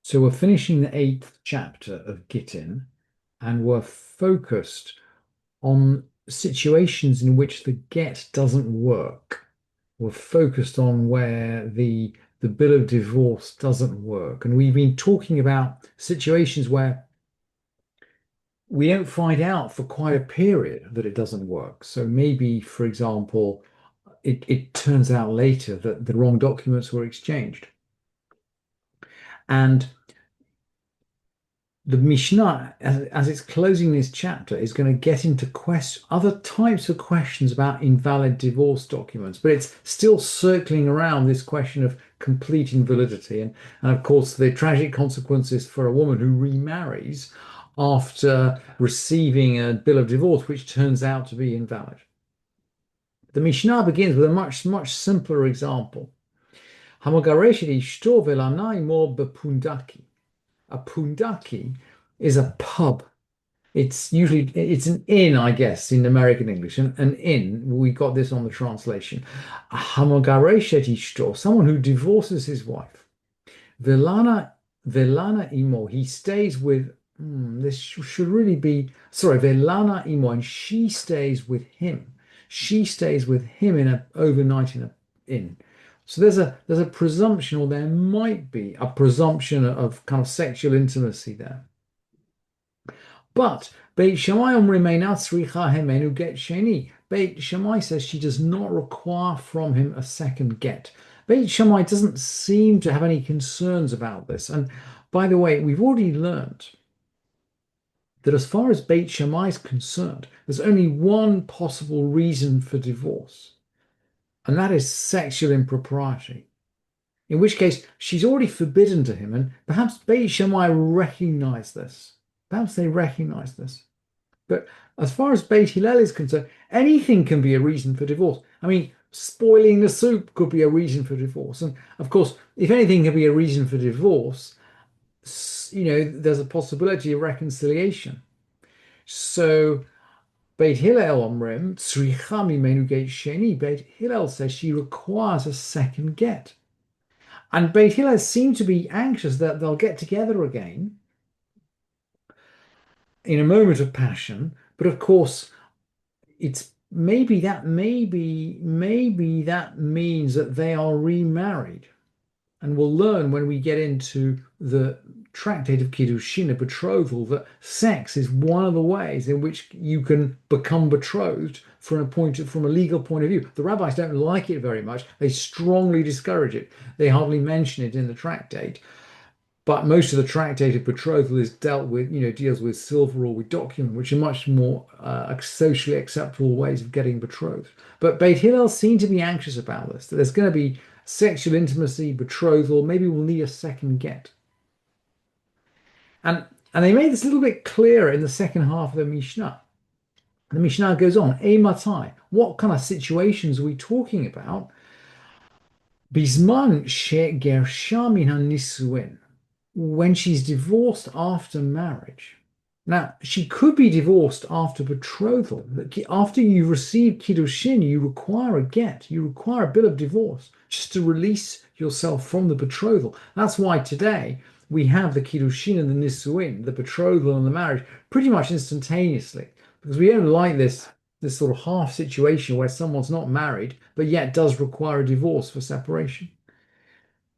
So we're finishing the eighth chapter of Gittin, and we're focused on situations in which the get doesn't work. We're focused on where the bill of divorce doesn't work. And we've been talking about situations where we don't find out for quite a period that it doesn't work. So maybe, for example, it turns out later that the wrong documents were exchanged. And the Mishnah, as it's closing this chapter, is going to get into other types of questions about invalid divorce documents, but it's still circling around this question of complete invalidity. And of course, the tragic consequences for a woman who remarries after receiving a bill of divorce, which turns out to be invalid. The Mishnah begins with a much simpler example. Hamagareshit ishto velanai mo bepundaki. A pundaki is a pub. It's an inn, I guess, in American English. An inn. We got this on the translation. A hamogareshet ishto, someone who divorces his wife. Velana imo. He stays with. This should really be sorry. Velana imo, and she stays with him. She stays with him in a overnight in a inn. So there's a presumption, or there might be a presumption of kind of sexual intimacy there. But Beit Shammai omrim tzricha hemenu get sheni. Beit Shammai says she does not require from him a second get. Beit Shammai doesn't seem to have any concerns about this. And by the way, we've already learned that as far as Beit Shammai is concerned, there's only one possible reason for divorce, and that is sexual impropriety. In which case, she's already forbidden to him, and perhaps Beit Shammai recognize this. Perhaps they recognize this. But as far as Beit Hillel is concerned, anything can be a reason for divorce. I mean, spoiling the soup could be a reason for divorce. And of course, if anything can be a reason for divorce, there's a possibility of reconciliation. So Beit Hillel omrim, tzricha mimenu get sheni. Beit Hillel says she requires a second get. And Beit Hillel seem to be anxious that they'll get together again in a moment of passion. But of course, it's maybe that means that they are remarried. And we'll learn when we get into the tractate of Kiddushin, a betrothal, that sex is one of the ways in which you can become betrothed from a legal point of view. The rabbis don't like it very much. They strongly discourage it. They hardly mention it in the tractate. But most of the tractate of betrothal is deals with silver or with document, which are much more socially acceptable ways of getting betrothed. But Beit Hillel seem to be anxious about this, that there's going to be sexual intimacy, betrothal, maybe we'll need a second get. And they made this a little bit clearer in the second half of the Mishnah. The Mishnah goes on, Matai, what kind of situations are we talking about? Bisman she'gersha min nisuin, when she's divorced after marriage. Now, she could be divorced after betrothal. After you receive Kiddushin, you require a get, you require a bill of divorce just to release yourself from the betrothal. That's why today we have the Kiddushin and the Nisuin, the betrothal and the marriage, pretty much instantaneously, because we don't like this sort of half situation where someone's not married, but yet does require a divorce for separation.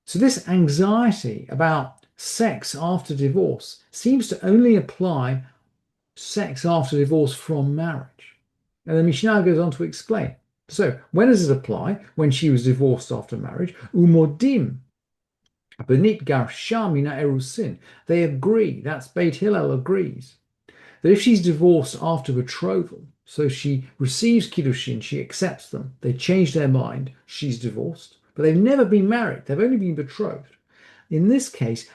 So this anxiety about sex after divorce seems to only apply sex after divorce from marriage. And the Mishnah goes on to explain. So when does it apply? When she was divorced after marriage. Umodim benit garsha mina erusin. They agree, that's Beit Hillel agrees, that if she's divorced after betrothal, so she receives Kiddushin, she accepts them, they change their mind, she's divorced, but they've never been married, they've only been betrothed. In this case,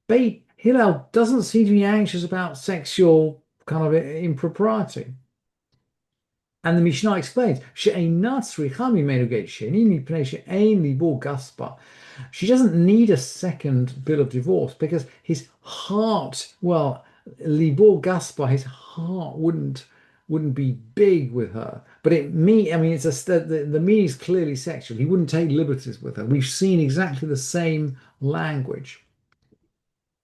Beit Hillel doesn't seem to be anxious about sexual kind of impropriety. And the Mishnah explains, she doesn't need a second bill of divorce because his heart, well, libor gaspa, his heart wouldn't be big with her. But the meaning is clearly sexual. He wouldn't take liberties with her. We've seen exactly the same language.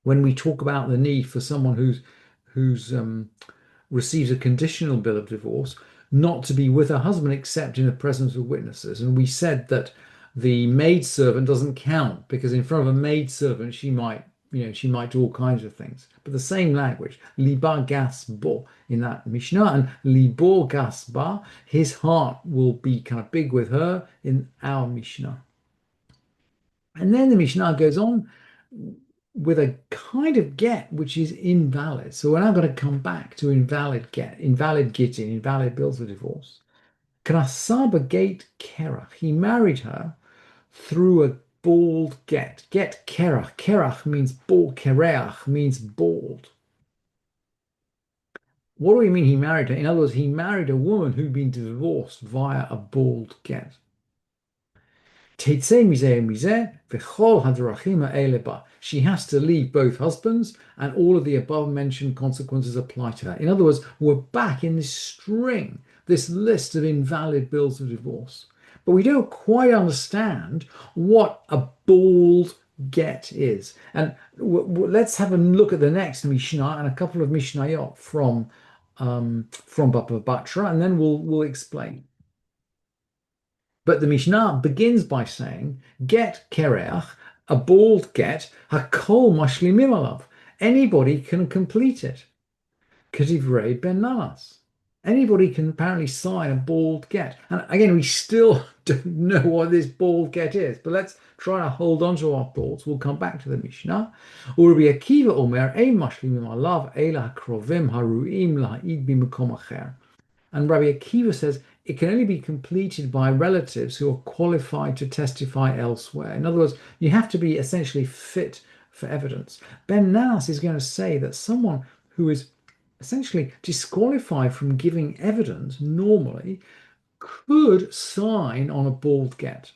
When we talk about the need for someone who's receives a conditional bill of divorce not to be with her husband except in the presence of witnesses. And we said that the maidservant doesn't count because in front of a maidservant she might do all kinds of things. But the same language, liba gas bo in that Mishnah, and libo gas ba, his heart will be kind of big with her in our Mishnah. And then the Mishnah goes on with a kind of get which is invalid. So we're now going to come back to invalid get, invalid gittin, invalid bills of divorce. Knasaba gate kerach. He married her through a bald get. Get kerach. Kerach means bald. Kereach means bald. What do we mean he married her? In other words, he married a woman who'd been divorced via a bald get. She has to leave both husbands, and all of the above mentioned consequences apply to her. In other words, we're back in this string, this list of invalid bills of divorce. But we don't quite understand what a bald get is. And let's have a look at the next Mishnah and a couple of Mishnayot from Baba Batra, and then we'll explain. But the Mishnah begins by saying, get kereach, a bald get, hakol mashlimim alav. Anybody can complete it. Kedivrei ben nanas. Anybody can apparently sign a bald get. And again, we still don't know what this bald get is, but let's try to hold on to our thoughts. We'll come back to the Mishnah. Rabbi Akiva omer, ein mashlimim alav, ela hakrovim haruim laha'id b'makom acher. And Rabbi Akiva says it can only be completed by relatives who are qualified to testify elsewhere. In other words, you have to be essentially fit for evidence. Ben Nas is going to say that someone who is essentially disqualified from giving evidence normally could sign on a bald get.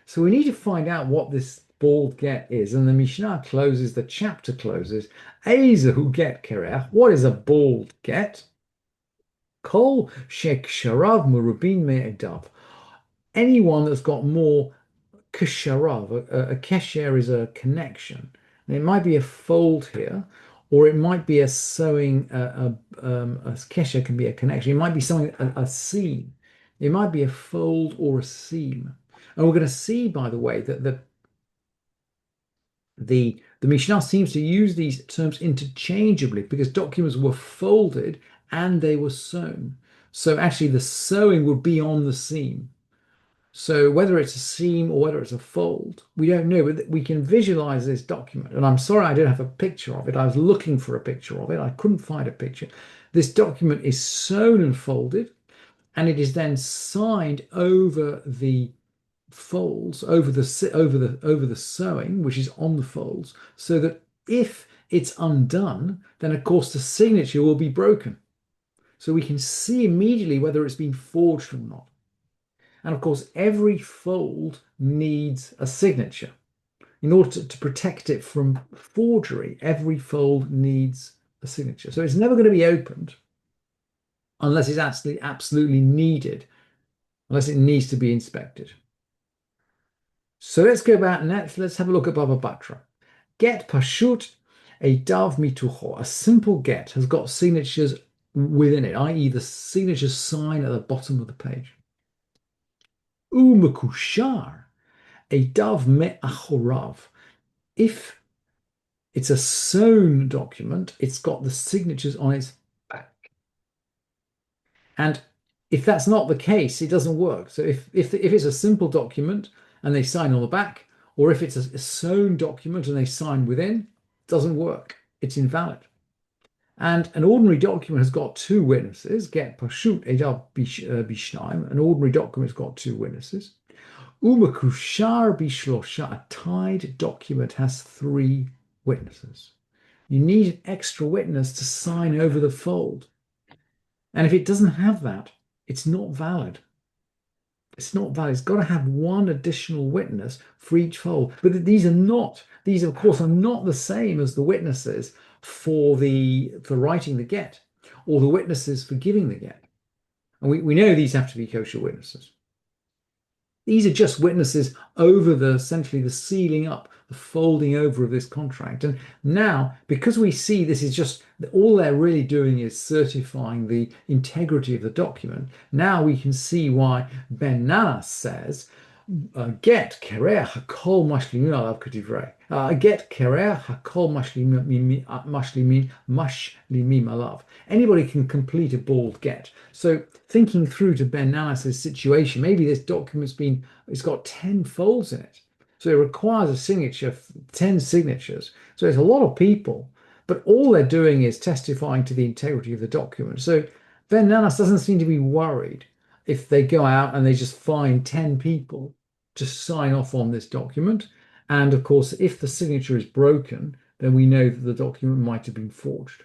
So we need to find out what this bald get is. And the Mishnah closes, the chapter closes, Ezehu get kerech. What is a bald get? Kol shek sharav murubin me'edav. Anyone that's got more kesharav, a kesher is a connection. And it might be a fold here, or it might be a sewing, a kesher can be a connection. It might be something, a seam. It might be a fold or a seam. And we're going to see, by the way, that the Mishnah seems to use these terms interchangeably because documents were folded and they were sewn. So actually the sewing would be on the seam. So whether it's a seam or whether it's a fold, we don't know, but we can visualize this document. And I'm sorry I don't have a picture of it. I was looking for a picture of it. I couldn't find a picture. This document is sewn and folded, and it is then signed over the folds, over the sewing, which is on the folds, so that if it's undone, then of course the signature will be broken. So we can see immediately whether it's been forged or not. And of course, every fold needs a signature. In order to protect it from forgery, every fold needs a signature. So it's never going to be opened unless it's absolutely needed, unless it needs to be inspected. So let's go back and let's have a look at Baba Batra. Get pashut, a dav mitucho. A simple get has got signatures within it, i.e. the signature sign at the bottom of the page. Umakushar, a dav me'achorav. If it's a sewn document, it's got the signatures on its back. And if that's not the case, it doesn't work. So if it's a simple document and they sign on the back, or if it's a sewn document and they sign within, it doesn't work. It's invalid. And an ordinary document has got two witnesses. Get pashut edav bishnaim. An ordinary document's got two witnesses. Umakushar bishlosha. A tied document has three witnesses. You need an extra witness to sign over the fold. And if it doesn't have that, it's not valid. It's not valid. It's got to have one additional witness for each fold. But these of course are not the same as the witnesses for writing the get or the witnesses for giving the get. And we know these have to be kosher witnesses. These are just witnesses over the essentially the sealing up, the folding over of this contract. And now, because we see this is just all they're really doing is certifying the integrity of the document, now we can see why Ben Nanas says, get kereach hakol mashlimin alav kedivrei. Get kereach hakol mashlimim alav. Anybody can complete a bald get. So thinking through to Ben Nanas's situation, maybe this it's got 10 folds in it. So it requires a signature, 10 signatures. So it's a lot of people, but all they're doing is testifying to the integrity of the document. So Ben Nanas doesn't seem to be worried if they go out and they just find 10 people to sign off on this document. And of course, if the signature is broken, then we know that the document might have been forged.